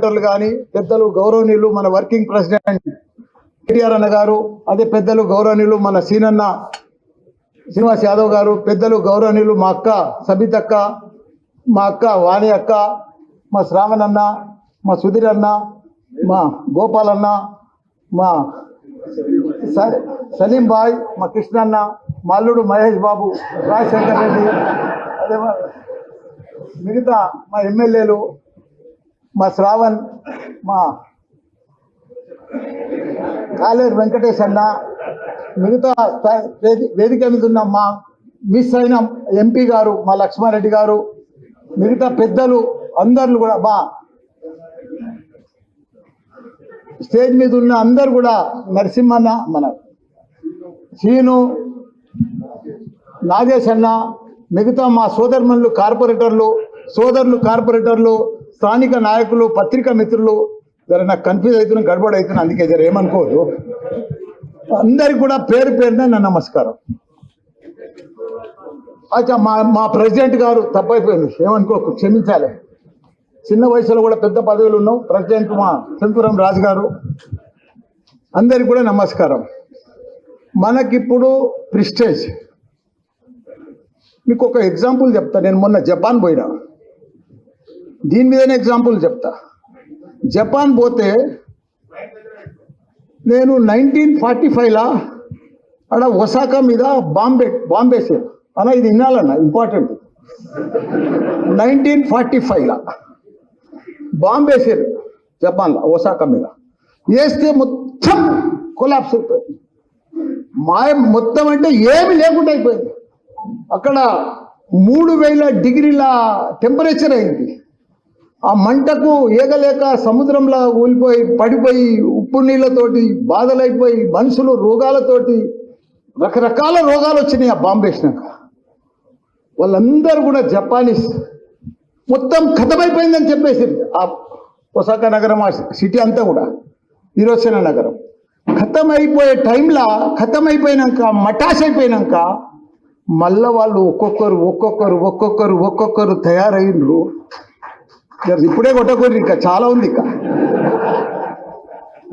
కార్పొరేటర్లు కానీ పెద్దలు గౌరవనీయులు మన వర్కింగ్ ప్రెసిడెంట్ కేటీఆర్ అన్న గారు, అదే పెద్దలు గౌరవనీయులు మన సీనన్న శ్రీనివాస్ యాదవ్ గారు, పెద్దలు గౌరవనీయులు మా అక్క సబిత్ అక్క, మా అక్క వాణి అక్క, మా శ్రావణ్ అన్న, మా సుధీర్ అన్న, మా గోపాల్ అన్న, మా సలీం బాయ్, మా కృష్ణ అన్న, మా అల్లుడు మహేష్ బాబు, రాజశేఖర్ రెడ్డి, అదే మిగతా మా ఎమ్మెల్యేలు, మా శ్రావణ్, మా కాలేరు వెంకటేష్ అన్న, మిగతా వేదిక మీద ఉన్న మా మిస్ అయిన ఎంపీ గారు మా లక్ష్మారెడ్డి గారు, మిగతా పెద్దలు అందరూ కూడా, మా స్టేజ్ మీద ఉన్న అందరు కూడా, నరసింహన్న, మన సీను, నాగేష్ అన్న, మిగతా మా సోదరులు కార్పొరేటర్లు, స్థానిక నాయకులు, పత్రికా మిత్రులు, జర నాకు కన్ఫ్యూజ్ అవుతున్నా, గడబడి అవుతున్నా, అందుకే జర ఏమనుకోదు. అందరికి కూడా పేరు పేరున నా నమస్కారం. అచ్చా, మా ప్రెసిడెంట్ గారు తప్పైపోయింది, ఏమనుకోకు, క్షమించాలి. చిన్న వయసులో కూడా పెద్ద పదవులు ఉన్నాం. ప్రెసిడెంట్ మా శంకురం రాజు గారు, అందరికి కూడా నమస్కారం. మనకిప్పుడు ప్రిస్టేజ్. మీకు ఒక ఎగ్జాంపుల్ చెప్తా. నేను మొన్న జపాన్ పోయినా, దీని మీదనే ఎగ్జాంపుల్ చెప్తా. జపాన్ పోతే నేను 1945లా అక్కడ ఒసాకా మీద బాంబేసాను అన్న, ఇది వినాలన్న, ఇంపార్టెంట్. 1945లా బాంబేసారు జపాన్లో, ఒసాకా మీద వేస్తే మొత్తం కొలాప్స్ అయిపోయింది. మొత్తం అంటే ఏమి లేకుండా అయిపోయింది. అక్కడ 3000 డిగ్రీల టెంపరేచర్ అయింది. ఆ మంటకు ఏగలేక సముద్రంలో ఊలిపోయి పడిపోయి ఉప్పు నీళ్ళతోటి బాధలైపోయి మనుషులు రోగాలతోటి రకరకాల రోగాలు వచ్చినాయి. ఆ బాంబు వేసినాక వాళ్ళందరూ కూడా జపానీస్ మొత్తం ఖతమైపోయిందని చెప్పేసి, ఆ ఒసాకా నగరం, ఆ సిటీ అంతా కూడా, హిరోషిమా నగరం ఖతమైపోయే టైంలో, ఖతమైపోయినాక మటాష్ అయిపోయినాక మళ్ళా వాళ్ళు ఒక్కొక్కరు తయారైండ్రు. ఇప్పుడే కొట్టకూడదు, ఇంకా చాలా ఉంది. ఇంకా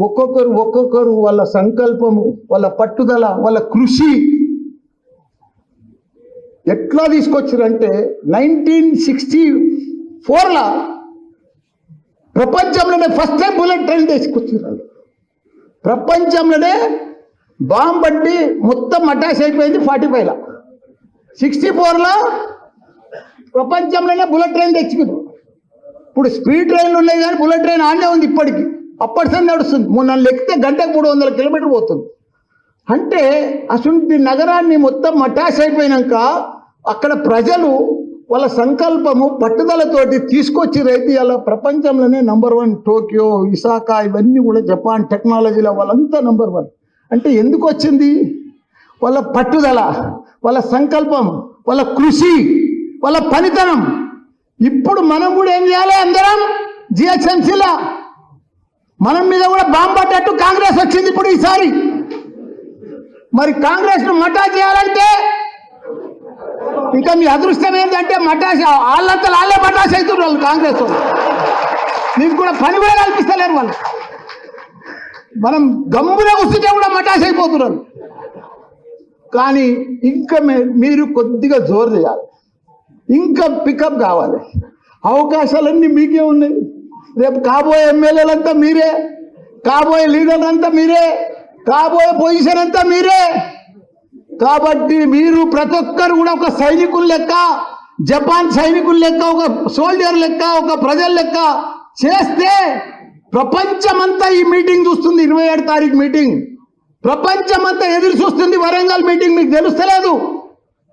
ఒక్కొక్కరు వాళ్ళ సంకల్పము, వాళ్ళ పట్టుదల, వాళ్ళ కృషి ఎట్లా తీసుకొచ్చారంటే 1964లా ప్రపంచంలోనే ఫస్ట్ టైం బుల్లెట్ ట్రైన్ తీసుకొచ్చారు. ప్రపంచంలోనే బాంబు బట్టి మొత్తం అటాచ్ అయిపోయింది 45లా. 64లా ప్రపంచంలోనే బుల్లెట్ ట్రైన్ తెచ్చుకున్నారు. ఇప్పుడు స్పీడ్ ట్రైన్లు ఉన్నాయి కానీ బుల్లెట్ ట్రైన్ ఆడే ఉంది ఇప్పటికి. అప్పటిసే నడుస్తుంది. మొన్న లెక్కితే గంటకు 300 కిలోమీటర్లు పోతుంది. అంటే అసలు నగరాన్ని మొత్తం అటాచ్ అయిపోయినాక అక్కడ ప్రజలు వాళ్ళ సంకల్పము పట్టుదలతోటి తీసుకొచ్చి రైతు అలా ప్రపంచంలోనే నంబర్ 1. టోక్యో, ఇసాకా, ఇవన్నీ కూడా జపాన్ టెక్నాలజీలో వాళ్ళంతా నంబర్ 1. అంటే ఎందుకు వచ్చింది? వాళ్ళ పట్టుదల, వాళ్ళ సంకల్పం, వాళ్ళ కృషి, వాళ్ళ పనితనం. ఇప్పుడు మనం కూడా ఏం చేయాలి? అందరం జిహెచ్ఎంసీలో మనం మీద కూడా బాంబు పడ్డట్టు కాంగ్రెస్ వచ్చింది ఇప్పుడు ఈసారి. మరి కాంగ్రెస్ను మటా చేయాలంటే ఇంకా మీ అదృష్టం ఏంటంటే మటాష్ వాళ్ళంతా వాళ్ళే మటాష్ అవుతున్నారు వాళ్ళు, కాంగ్రెస్ వాళ్ళు. మీకు కూడా పని కూడా కల్పిస్తలేరు వాళ్ళు. మనం గమ్మున వస్తుంటే కూడా మటాష్ అయిపోతున్నారు. కానీ ఇంకా మీరు కొద్దిగా జోరు చేయాలి, ఇంకా పికప్ కావాలి. అవకాశాలన్నీ మీకే ఉన్నాయి. రేపు కాబోయే ఎమ్మెల్యేలంతా మీరే, కాబోయే లీడర్లంతా మీరే, కాబోయే పొజిషన్ అంతా మీరే. కాబట్టి మీరు ప్రతి ఒక్కరు కూడా ఒక సైనికుల లెక్క, జపాన్ సైనికుల లెక్క, ఒక సోల్జర్ లెక్క, ఒక ప్రజల లెక్క చేస్తే ప్రపంచమంతా ఈ మీటింగ్ చూస్తుంది. 27 తారీఖు మీటింగ్ ప్రపంచమంతా ఎదురు చూస్తుంది. వరంగల్ మీటింగ్ మీకు తెలుస్తలేదు.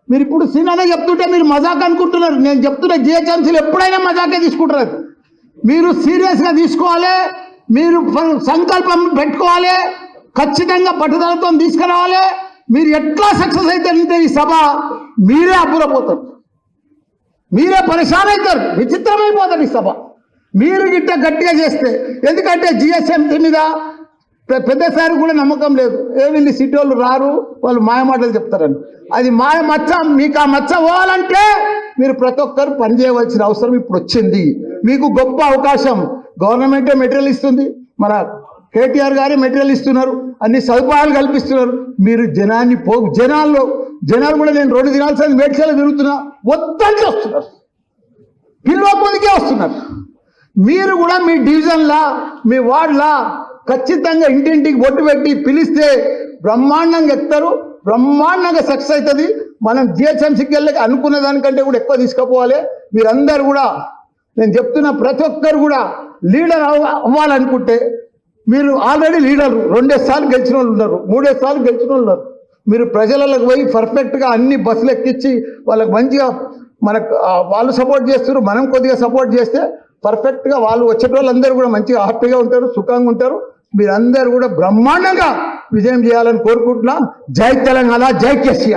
మీరు ఇప్పుడు సీనానే చెప్తుంటే మీరు మజాక్ అనుకుంటున్నారు. నేను చెప్తున్నా, జిహెచ్ఎంసీలు ఎప్పుడైనా మజాకే తీసుకుంటారు. మీరు సీరియస్గా తీసుకోవాలి. మీరు సంకల్పం పెట్టుకోవాలి. ఖచ్చితంగా పట్టుదలతో తీసుకురావాలి. మీరు ఎట్లా సక్సెస్ అవుతారంటే ఈ సభ మీరే అబ్బురపోతారు, మీరే పరేషాన్ అవుతారు, విచిత్రమైపోతారు ఈ సభ మీరు గిట్ట గట్టిగా చేస్తే. ఎందుకంటే జిహెచ్ఎంసీ మీద పెద్దసారి కూడా నమ్మకం లేదు. వీళ్ళు సిటీ వాళ్ళు రారు, వాళ్ళు మాయమాటలు చెప్తారని. అది మాయ మచ్చ. మీకు ఆ మచ్చ పోవాలంటే మీరు ప్రతి ఒక్కరు పనిచేయవలసిన అవసరం ఇప్పుడు వచ్చింది. మీకు గొప్ప అవకాశం. గవర్నమెంటే మెటీరియల్ ఇస్తుంది, మన కేటీఆర్ గారే మెటీరియల్ ఇస్తున్నారు, అన్ని సదుపాయాలు కల్పిస్తున్నారు. మీరు జనాన్ని జనాలు కూడా నేను 2 దినాల మేడ్చల్లో తిరుగుతున్నా, వద్దంటే వస్తున్నారు, పిలువకుందికే వస్తున్నారు. మీరు కూడా మీ డివిజన్లా మీ వార్డులా ఖచ్చితంగా ఇంటింటికి బొట్టు పెట్టి పిలిస్తే బ్రహ్మాండంగా ఎక్కుతారు, బ్రహ్మాండంగా సక్సెస్ అవుతుంది. మనం జిహెచ్ఎంసీకి వెళ్ళక అనుకున్న దానికంటే కూడా ఎక్కువ తీసుకుపోవాలి. మీరందరూ కూడా నేను చెప్తున్న ప్రతి ఒక్కరు కూడా లీడర్ అవ్వాలనుకుంటే మీరు ఆల్రెడీ లీడర్లు 2 సార్లు గెలిచిన వాళ్ళు ఉన్నారు, 3 సార్లు గెలిచిన వాళ్ళు ఉన్నారు. మీరు ప్రజలకు పోయి పర్ఫెక్ట్గా అన్ని బస్సులు ఎక్కించి వాళ్ళకి మంచిగా మనకు వాళ్ళు సపోర్ట్ చేస్తారు, మనం కొద్దిగా సపోర్ట్ చేస్తే పర్ఫెక్ట్గా వాళ్ళు వచ్చేటోళ్ళందరూ కూడా మంచిగా హ్యాపీగా ఉంటారు, సుఖంగా ఉంటారు. మీరందరూ కూడా బ్రహ్మాండంగా విజయం చేయాలని కోరుకుంటున్నా. జై తెలంగాణ, జై కేసీఆర్.